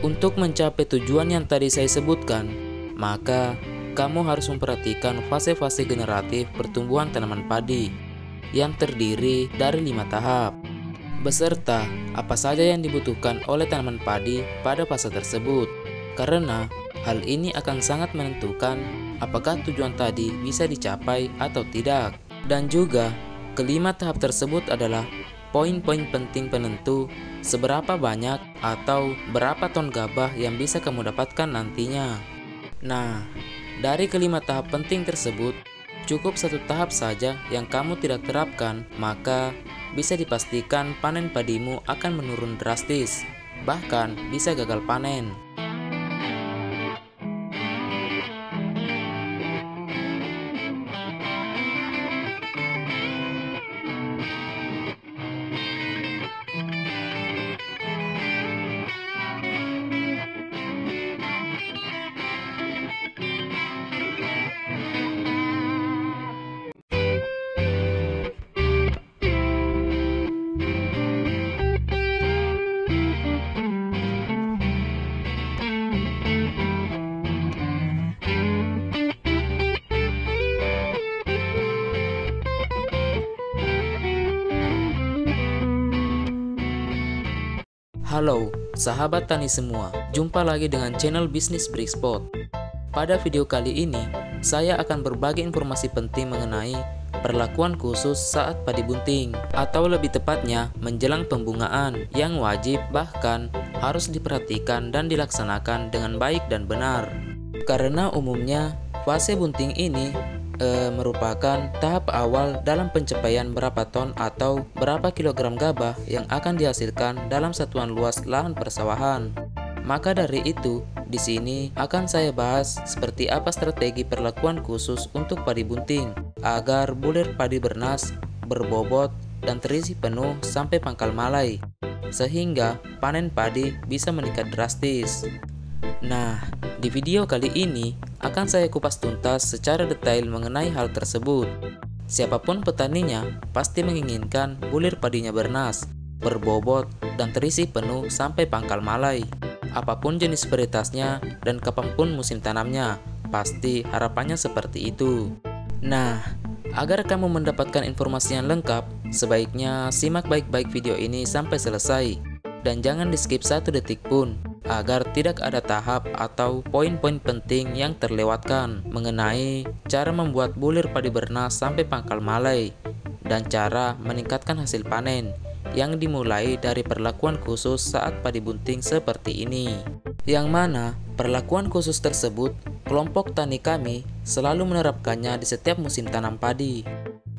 Untuk mencapai tujuan yang tadi saya sebutkan, maka kamu harus memperhatikan fase-fase generatif pertumbuhan tanaman padi yang terdiri dari 5 tahap, beserta apa saja yang dibutuhkan oleh tanaman padi pada fase tersebut. Karena hal ini akan sangat menentukan apakah tujuan tadi bisa dicapai atau tidak. Dan juga, kelima tahap tersebut adalah poin-poin penting penentu seberapa banyak atau berapa ton gabah yang bisa kamu dapatkan nantinya. Nah, dari kelima tahap penting tersebut, cukup satu tahap saja yang kamu tidak terapkan, maka bisa dipastikan panen padimu akan menurun drastis, bahkan bisa gagal panen. Halo, sahabat tani semua. Jumpa lagi dengan channel Bisnis Brickspot. Pada video kali ini, saya akan berbagi informasi penting mengenai perlakuan khusus saat padi bunting, atau lebih tepatnya menjelang pembungaan, yang wajib bahkan harus diperhatikan dan dilaksanakan dengan baik dan benar. Karena umumnya fase bunting ini merupakan tahap awal dalam pencapaian berapa ton atau berapa kilogram gabah yang akan dihasilkan dalam satuan luas lahan persawahan. Maka dari itu, di sini akan saya bahas seperti apa strategi perlakuan khusus untuk padi bunting agar bulir padi bernas, berbobot, dan terisi penuh sampai pangkal malai, sehingga panen padi bisa meningkat drastis. Nah, di video kali ini akan saya kupas tuntas secara detail mengenai hal tersebut. Siapapun petaninya pasti menginginkan bulir padinya bernas, berbobot, dan terisi penuh sampai pangkal malai. Apapun jenis varietasnya dan kapanpun musim tanamnya, pasti harapannya seperti itu. Nah, agar kamu mendapatkan informasi yang lengkap, sebaiknya simak baik-baik video ini sampai selesai. Dan jangan di skip satu detik pun, agar tidak ada tahap atau poin-poin penting yang terlewatkan mengenai cara membuat bulir padi bernas sampai pangkal malai dan cara meningkatkan hasil panen yang dimulai dari perlakuan khusus saat padi bunting seperti ini. Yang mana perlakuan khusus tersebut kelompok tani kami selalu menerapkannya di setiap musim tanam padi.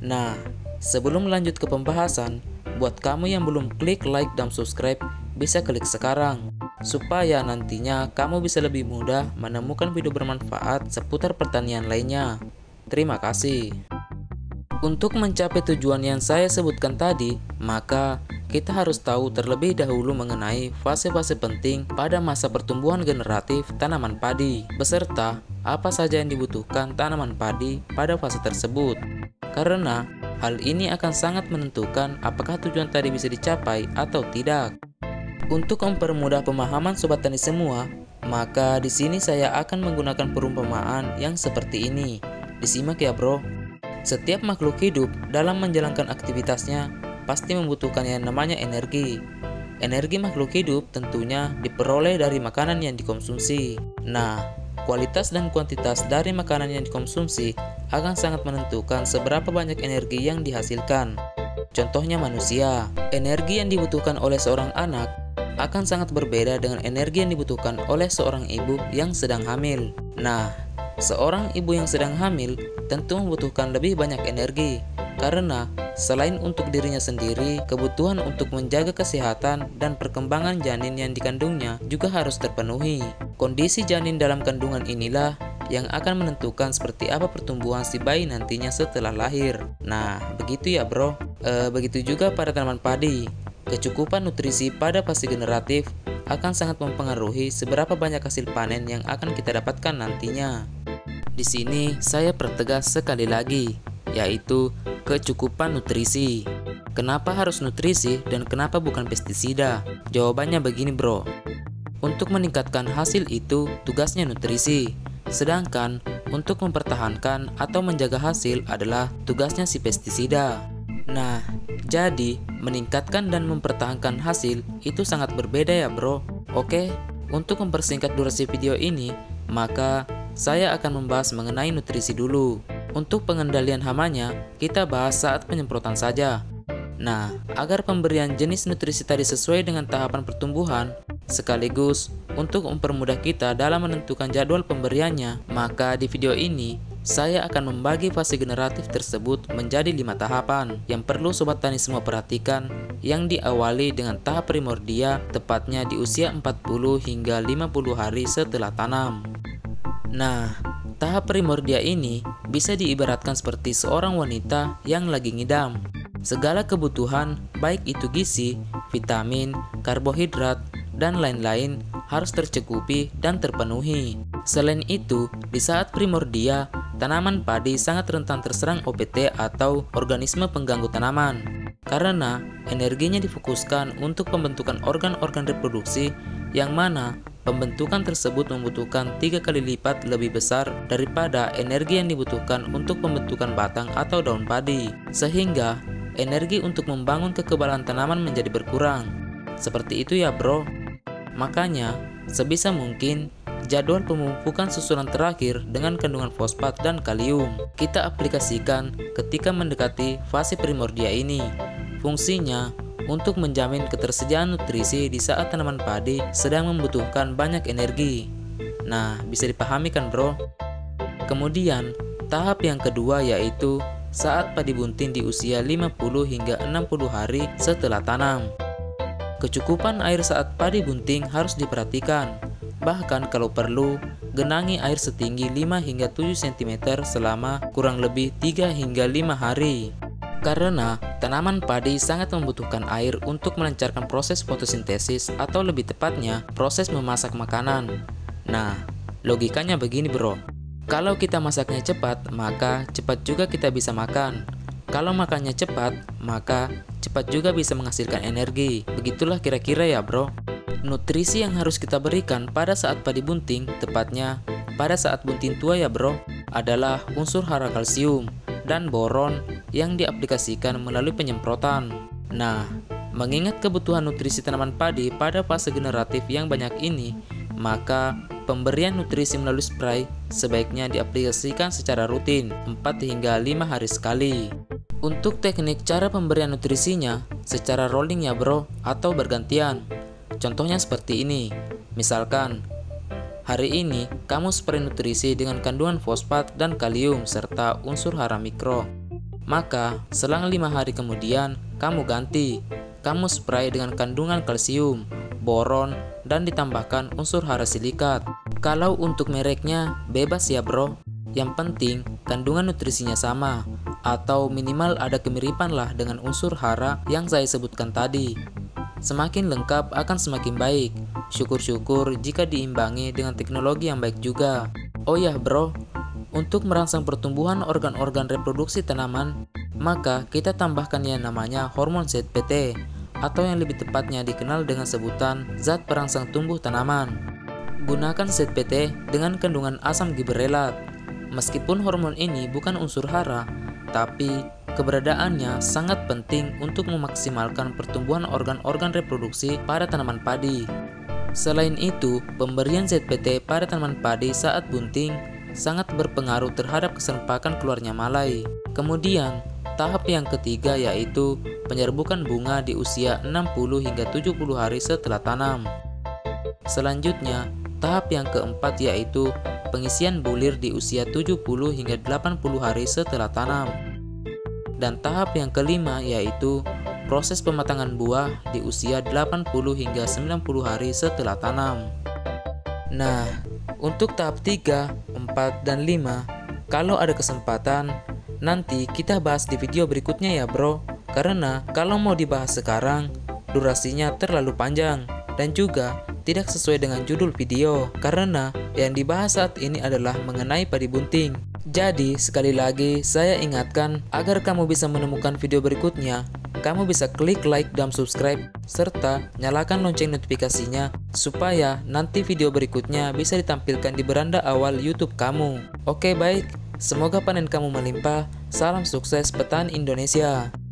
Nah, sebelum lanjut ke pembahasan, buat kamu yang belum klik like dan subscribe, bisa klik sekarang, supaya nantinya kamu bisa lebih mudah menemukan video bermanfaat seputar pertanian lainnya. Terima kasih. Untuk mencapai tujuan yang saya sebutkan tadi, maka kita harus tahu terlebih dahulu mengenai fase-fase penting pada masa pertumbuhan generatif tanaman padi, beserta apa saja yang dibutuhkan tanaman padi pada fase tersebut. Karena hal ini akan sangat menentukan apakah tujuan tadi bisa dicapai atau tidak. Untuk mempermudah pemahaman sobat tani semua, maka di sini saya akan menggunakan perumpamaan yang seperti ini. Disimak ya bro. Setiap makhluk hidup dalam menjalankan aktivitasnya pasti membutuhkan yang namanya energi. Energi makhluk hidup tentunya diperoleh dari makanan yang dikonsumsi. Nah, kualitas dan kuantitas dari makanan yang dikonsumsi akan sangat menentukan seberapa banyak energi yang dihasilkan. Contohnya manusia, energi yang dibutuhkan oleh seorang anak akan sangat berbeda dengan energi yang dibutuhkan oleh seorang ibu yang sedang hamil. Nah, seorang ibu yang sedang hamil tentu membutuhkan lebih banyak energi, karena selain untuk dirinya sendiri, kebutuhan untuk menjaga kesehatan dan perkembangan janin yang dikandungnya juga harus terpenuhi. Kondisi janin dalam kandungan inilah yang akan menentukan seperti apa pertumbuhan si bayi nantinya setelah lahir. Nah, begitu ya bro. Begitu juga pada tanaman padi. Kecukupan nutrisi pada fase generatif akan sangat mempengaruhi seberapa banyak hasil panen yang akan kita dapatkan nantinya. Di sini saya pertegas sekali lagi, yaitu kecukupan nutrisi. Kenapa harus nutrisi dan kenapa bukan pestisida? Jawabannya begini bro. Untuk meningkatkan hasil itu tugasnya nutrisi, sedangkan untuk mempertahankan atau menjaga hasil adalah tugasnya si pestisida. Nah, jadi meningkatkan dan mempertahankan hasil itu sangat berbeda ya bro. Oke, untuk mempersingkat durasi video ini, maka saya akan membahas mengenai nutrisi dulu. Untuk pengendalian hamanya, kita bahas saat penyemprotan saja. Nah, agar pemberian jenis nutrisi tadi sesuai dengan tahapan pertumbuhan, sekaligus untuk mempermudah kita dalam menentukan jadwal pemberiannya, maka di video ini saya akan membagi fase generatif tersebut menjadi 5 tahapan yang perlu sobat tani semua perhatikan, yang diawali dengan tahap primordia tepatnya di usia 40 hingga 50 hari setelah tanam. Nah, tahap primordia ini bisa diibaratkan seperti seorang wanita yang lagi ngidam. Segala kebutuhan, baik itu gizi, vitamin, karbohidrat, dan lain-lain harus tercukupi dan terpenuhi. Selain itu, di saat primordia, tanaman padi sangat rentan terserang OPT atau organisme pengganggu tanaman. Karena energinya difokuskan untuk pembentukan organ-organ reproduksi yang mana pembentukan tersebut membutuhkan 3 kali lipat lebih besar daripada energi yang dibutuhkan untuk pembentukan batang atau daun padi. Sehingga energi untuk membangun kekebalan tanaman menjadi berkurang. Seperti itu ya bro. Makanya sebisa mungkin jadwal pemupukan susulan terakhir dengan kandungan fosfat dan kalium kita aplikasikan ketika mendekati fase primordia ini. Fungsinya untuk menjamin ketersediaan nutrisi di saat tanaman padi sedang membutuhkan banyak energi. Nah, bisa dipahami kan bro? Kemudian, tahap yang kedua yaitu saat padi bunting di usia 50 hingga 60 hari setelah tanam. Kecukupan air saat padi bunting harus diperhatikan. Bahkan kalau perlu, genangi air setinggi 5 hingga 7 cm selama kurang lebih 3 hingga 5 hari. Karena tanaman padi sangat membutuhkan air untuk melancarkan proses fotosintesis atau lebih tepatnya proses memasak makanan. Nah, logikanya begini bro. Kalau kita masaknya cepat, maka cepat juga kita bisa makan. Kalau makannya cepat, maka cepat juga bisa menghasilkan energi. Begitulah kira-kira ya bro. Nutrisi yang harus kita berikan pada saat padi bunting, tepatnya pada saat bunting tua ya bro, adalah unsur hara kalsium dan boron yang diaplikasikan melalui penyemprotan. Nah, mengingat kebutuhan nutrisi tanaman padi pada fase generatif yang banyak ini, maka pemberian nutrisi melalui spray sebaiknya diaplikasikan secara rutin 4 hingga 5 hari sekali. Untuk teknik cara pemberian nutrisinya secara rolling ya bro, atau bergantian. Contohnya seperti ini. Misalkan hari ini kamu spray nutrisi dengan kandungan fosfat dan kalium serta unsur hara mikro. Maka selang 5 hari kemudian kamu ganti. Kamu spray dengan kandungan kalsium, boron, dan ditambahkan unsur hara silikat. Kalau untuk mereknya bebas ya bro. Yang penting kandungan nutrisinya sama, atau minimal ada kemiripan lah dengan unsur hara yang saya sebutkan tadi. Semakin lengkap akan semakin baik. Syukur-syukur jika diimbangi dengan teknologi yang baik juga. Oh ya bro, untuk merangsang pertumbuhan organ-organ reproduksi tanaman, maka kita tambahkan yang namanya hormon ZPT, atau yang lebih tepatnya dikenal dengan sebutan zat perangsang tumbuh tanaman. Gunakan ZPT dengan kandungan asam gibberellat. Meskipun hormon ini bukan unsur hara, tapi keberadaannya sangat penting untuk memaksimalkan pertumbuhan organ-organ reproduksi pada tanaman padi. Selain itu, pemberian ZPT pada tanaman padi saat bunting sangat berpengaruh terhadap keserentakan keluarnya malai. Kemudian, tahap yang ketiga yaitu penyerbukan bunga di usia 60 hingga 70 hari setelah tanam. Selanjutnya, tahap yang keempat yaitu pengisian bulir di usia 70 hingga 80 hari setelah tanam. Dan tahap yang kelima yaitu proses pematangan buah di usia 80 hingga 90 hari setelah tanam. Nah, untuk tahap 3, 4, dan 5, kalau ada kesempatan, nanti kita bahas di video berikutnya ya bro. Karena kalau mau dibahas sekarang, durasinya terlalu panjang dan juga tidak sesuai dengan judul video. Karena yang dibahas saat ini adalah mengenai padi bunting. Jadi sekali lagi saya ingatkan agar kamu bisa menemukan video berikutnya kamu bisa klik like dan subscribe, serta nyalakan lonceng notifikasinya supaya nanti video berikutnya bisa ditampilkan di beranda awal YouTube kamu. Oke baik, semoga panen kamu melimpah. Salam sukses petani Indonesia.